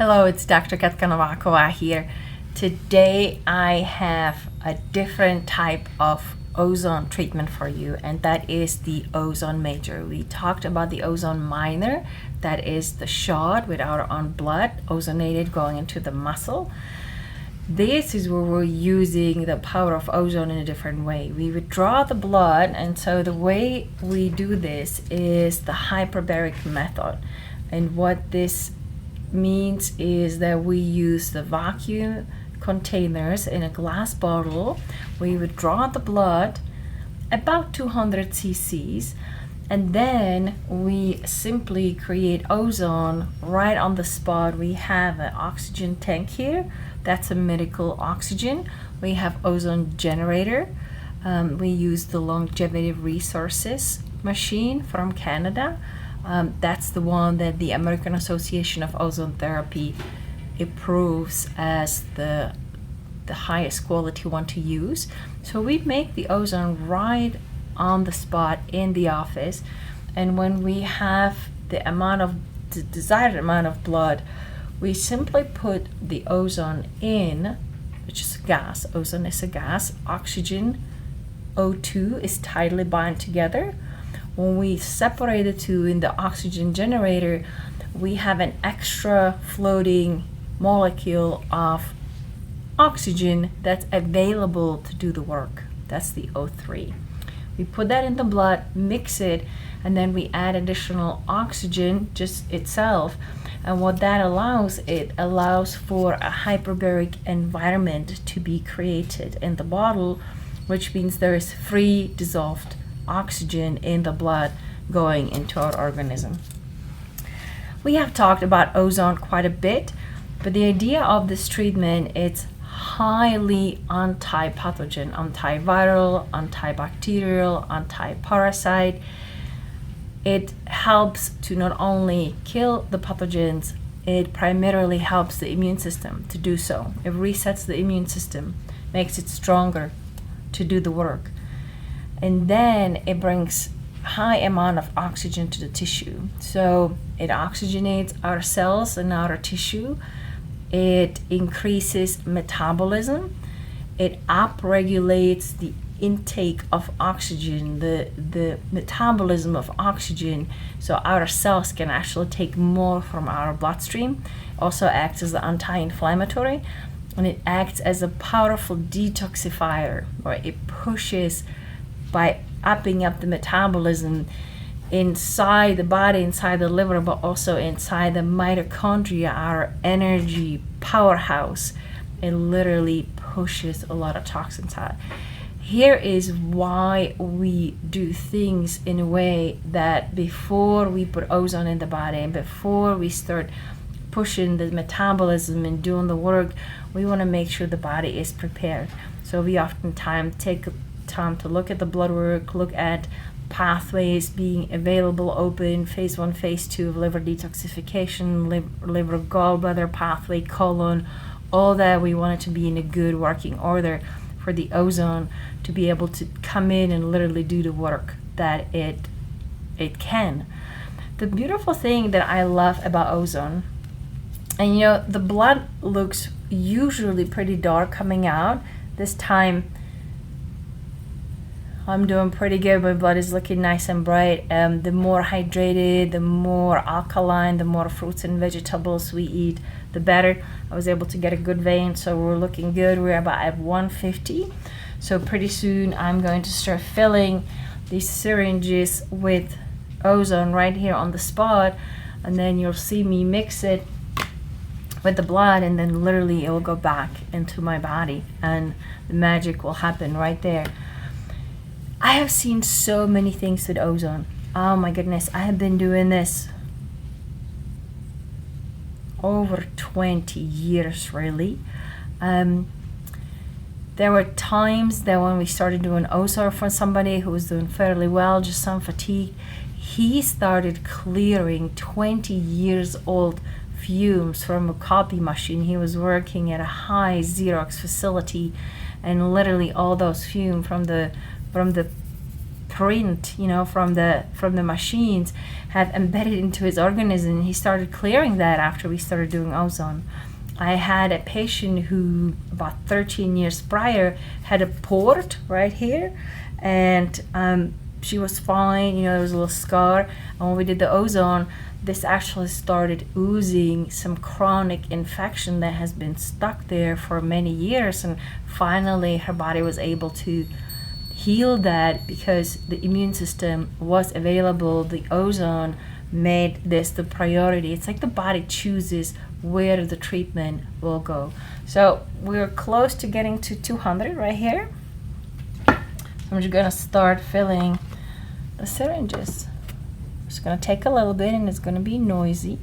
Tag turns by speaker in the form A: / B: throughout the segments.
A: Hello, it's Dr. Katka Novakova here. Today I have a different type of ozone treatment for you, and that is the Ozone Major. We talked about the Ozone Minor, that is the shot with our own blood, ozonated going into the muscle. This is where we're using the power of ozone in a different way. We withdraw the blood, and so the way we do this is the hyperbaric method. And what this means is that we use the vacuum containers in a glass bottle. We withdraw the blood, about 200 cc's, and then we simply create ozone right on the spot. We have an oxygen tank here. That's a medical oxygen. We have ozone generator. We use the Longevity Resources machine from Canada. That's the one that the American Association of Ozone Therapy approves as the highest quality one to use. So we make the ozone right on the spot in the office, and when we have the desired amount of blood, we simply put the ozone in, which is a gas. Ozone is a gas. Oxygen, O2, is tightly bound together. When we separate the two in the oxygen generator, we have an extra floating molecule of oxygen that's available to do the work. That's the O3. We put that in the blood, mix it, and then we add additional oxygen just itself. And what that allows, it allows for a hyperbaric environment to be created in the bottle, which means there is free dissolved oxygen in the blood going into our organism. We have talked about ozone quite a bit, but the idea of this treatment, it's highly anti-pathogen, antiviral, antibacterial, anti-parasite. It helps to not only kill the pathogens, it primarily helps the immune system to do so. It resets the immune system, makes it stronger to do the work. And then it brings high amount of oxygen to the tissue. So it oxygenates our cells and our tissue. It increases metabolism. It upregulates the intake of oxygen, the metabolism of oxygen, so our cells can actually take more from our bloodstream. Also acts as an anti-inflammatory, and it acts as a powerful detoxifier, or it pushes by upping up the metabolism inside the body, inside the liver, but also inside the mitochondria, our energy powerhouse. It literally pushes a lot of toxins out. Here is why we do things in a way that before we put ozone in the body and before we start pushing the metabolism and doing the work, we want to make sure the body is prepared. So we oftentimes take time to look at the blood work, look at pathways being available, open, phase 1, phase 2 of liver detoxification, liver gallbladder pathway, colon, all that. We want it to be in a good working order for the ozone to be able to come in and literally do the work that it can. The beautiful thing that I love about ozone, and the blood looks usually pretty dark coming out. This time I'm doing pretty good. My blood is looking nice and bright. The more hydrated, the more alkaline, the more fruits and vegetables we eat, the better. I was able to get a good vein, so we're looking good. We're about at 150. So pretty soon I'm going to start filling these syringes with ozone right here on the spot, and then you'll see me mix it with the blood, and then literally it will go back into my body, and the magic will happen right there. I have seen so many things with ozone. Oh my goodness, I have been doing this over 20 years really. There were times that when we started doing ozone for somebody who was doing fairly well, just some fatigue, he started clearing 20 years old fumes from a copy machine. He was working at a high Xerox facility, and literally all those fumes from the print, from the machines have embedded into his organism. He started clearing that after we started doing ozone. I had a patient who about 13 years prior had a port right here, and she was fine. There was a little scar, and when we did the ozone, this actually started oozing some chronic infection that has been stuck there for many years, and finally her body was able to heal that because the immune system was available. The ozone made this the priority. It's like the body chooses where the treatment will go. So we're close to getting to 200 right here. I'm just gonna start filling the syringes. It's gonna take a little bit and it's gonna be noisy.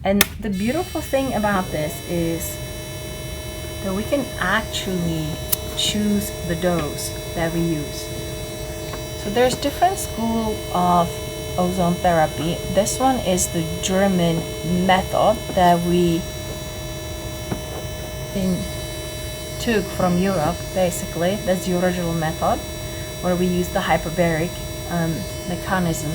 A: And the beautiful thing about this is that we can actually choose the dose that we use. So there's different school of ozone therapy. This one is the German method that we took from Europe, basically. That's the original method, where we use the hyperbaric mechanism.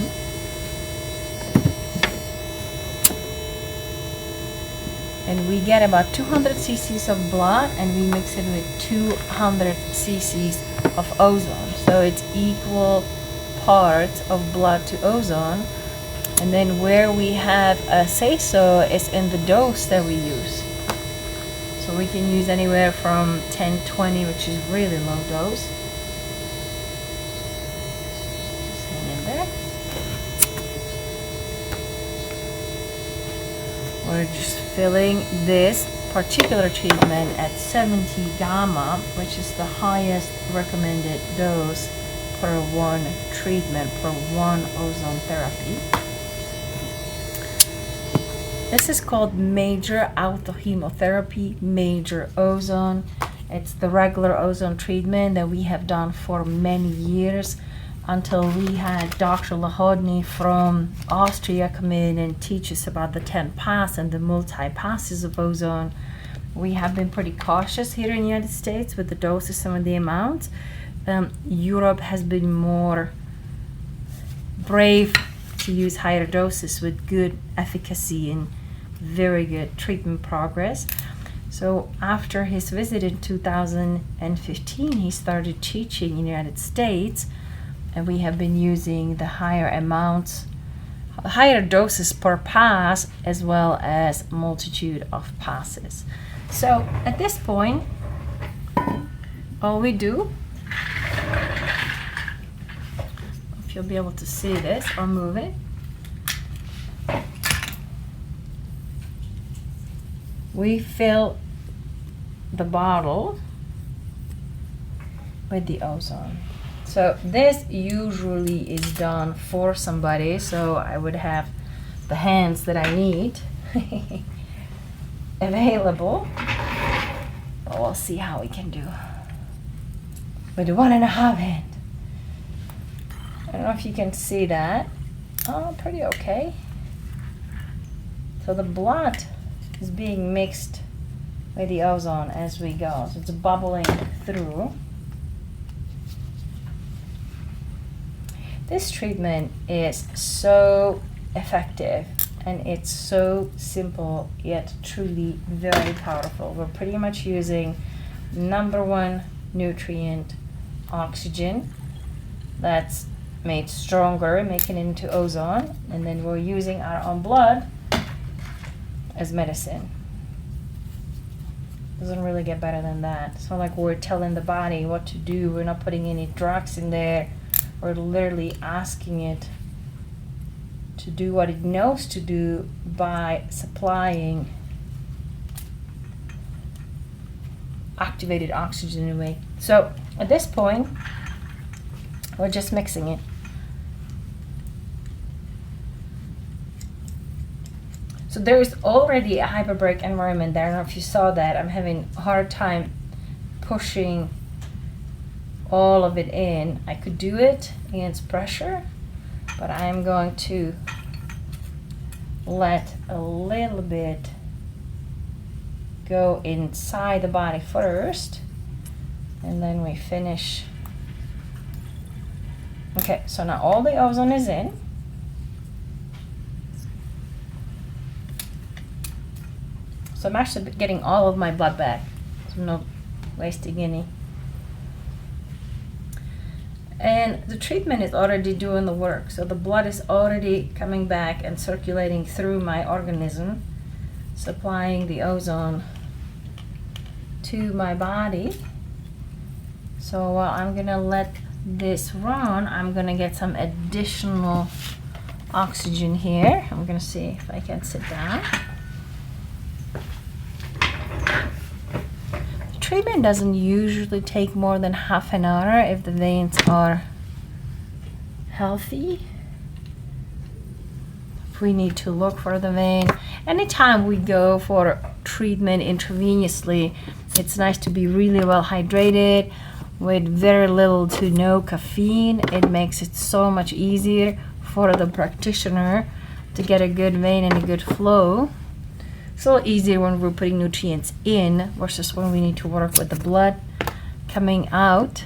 A: And we get about 200 cc's of blood and we mix it with 200 cc's of ozone. So it's equal parts of blood to ozone. And then where we have a say-so is in the dose that we use. So we can use anywhere from 10, 20, which is really low dose. Just hang in there. We're just filling this particular treatment at 70 gamma, which is the highest recommended dose per one treatment, per one ozone therapy. This is called MAJOR Autohemotherapy, MAJOR ozone. It's the regular ozone treatment that we have done for many years until we had Dr. Lahodny from Austria come in and teach us about the 10 pass and the multi-passes of ozone. We have been pretty cautious here in the United States with the doses and the amounts. Europe has been more brave to use higher doses with good efficacy and very good treatment progress. So after his visit in 2015, he started teaching in the United States, and we have been using the higher amounts, higher doses per pass, as well as multitude of passes. So at this point, all we do, if you'll be able to see this or move it, we fill the bottle with the ozone. So this usually is done for somebody, so I would have the hands that I need available. But we'll see how we can do with the 1.5 hand. I don't know if you can see that. Oh, pretty okay. So the blood is being mixed with the ozone as we go. So it's bubbling through. This treatment is so effective and it's so simple yet truly very powerful. We're pretty much using number one nutrient, oxygen, that's made stronger, making it into ozone, and then we're using our own blood as medicine. Doesn't really get better than that. It's not like we're telling the body what to do. We're not putting any drugs in there. We're literally asking it to do what it knows to do by supplying activated oxygen in a way. So at this point, we're just mixing it. So there is already a hyperbaric environment there. I don't know if you saw that. I'm having a hard time pushing all of it in. I could do it against pressure, but I'm going to let a little bit go inside the body first, and then we finish Okay, so now all the ozone is in. So I'm actually getting all of my blood back. So I'm not wasting any. And the treatment is already doing the work. So the blood is already coming back and circulating through my organism, supplying the ozone to my body. So while I'm gonna let this run, I'm gonna get some additional oxygen here. I'm gonna see if I can sit down. Treatment doesn't usually take more than half an hour if the veins are healthy. If we need to look for the vein, anytime we go for treatment intravenously, it's nice to be really well hydrated with very little to no caffeine. It makes it so much easier for the practitioner to get a good vein and a good flow. It's a little easier when we're putting nutrients in versus when we need to work with the blood coming out.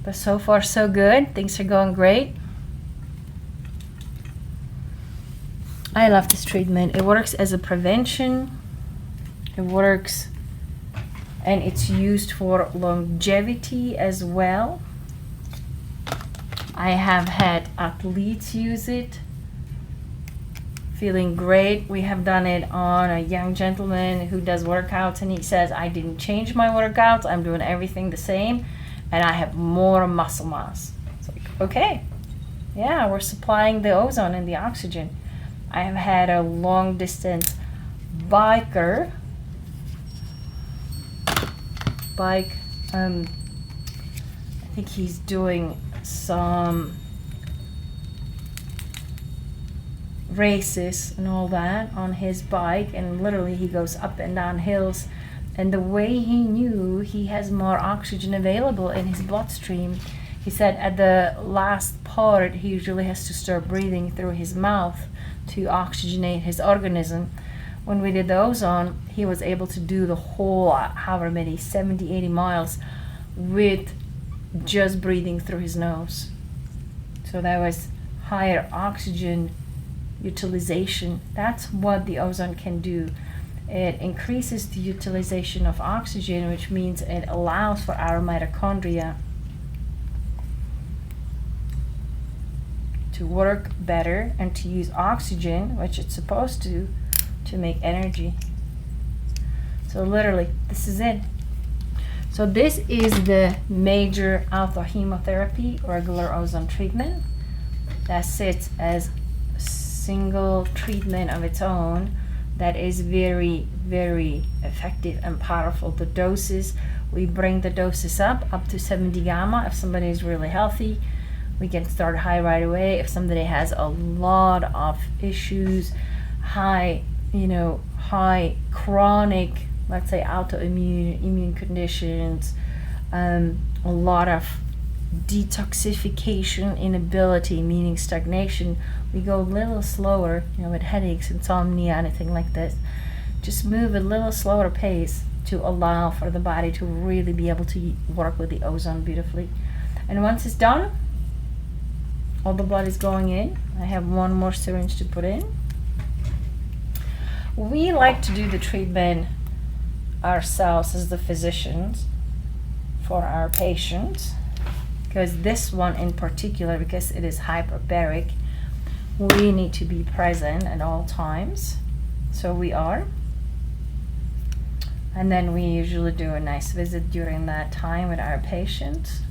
A: But so far so good. Things are going great. I love this treatment. It works as a prevention. It works, and it's used for longevity as well. I have had athletes use it, feeling great. We have done it on a young gentleman who does workouts, and he says, I didn't change my workouts, I'm doing everything the same, and I have more muscle mass. It's like, okay, yeah, we're supplying the ozone and the oxygen. I have had a long distance biker, I think he's doing some races and all that on his bike, and literally he goes up and down hills, and the way he knew he has more oxygen available in his bloodstream, he said at the last part he usually has to start breathing through his mouth to oxygenate his organism. When we did the ozone, he was able to do the whole however many 70-80 miles with just breathing through his nose. So that was higher oxygen utilization. That's what the ozone can do. It increases the utilization of oxygen, which means it allows for our mitochondria to work better and to use oxygen, which it's supposed to make energy. So literally, this is it. So this is the major autohemotherapy, regular ozone treatment, that sits as single treatment of its own that is very, very effective and powerful. The doses, we bring the doses up to 70 gamma. If somebody is really healthy, we can start high right away. If somebody has a lot of issues, high chronic, let's say immune conditions, a lot of detoxification inability, meaning stagnation, we go a little slower, with headaches, insomnia, anything like this. Just move a little slower pace to allow for the body to really be able to work with the ozone beautifully. And once it's done, all the blood is going in. I have one more syringe to put in. We like to do the treatment ourselves as the physicians for our patients, because this one in particular, because it is hyperbaric, we need to be present at all times. So we are. And then we usually do a nice visit during that time with our patients.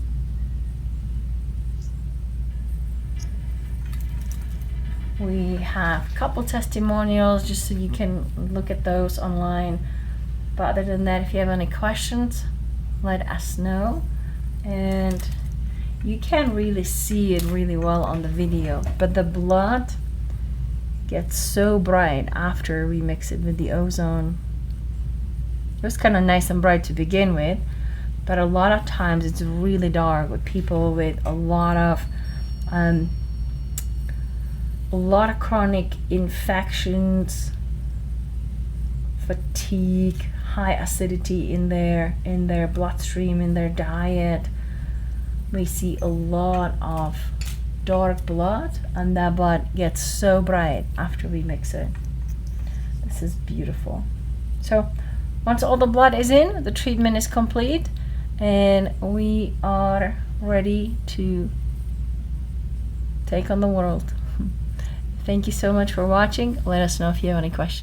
A: We have a couple testimonials just so you can look at those online. But other than that, if you have any questions, let us know. And you can really see it really well on the video, but the blood gets so bright after we mix it with the ozone. It was kind of nice and bright to begin with, but a lot of times it's really dark with people with a lot of chronic infections, fatigue, high acidity in their bloodstream, in their diet, we see a lot of dark blood, and that blood gets so bright after we mix it. This is beautiful. So once all the blood is in, the treatment is complete, and we are ready to take on the world. Thank you so much for watching. Let us know if you have any questions.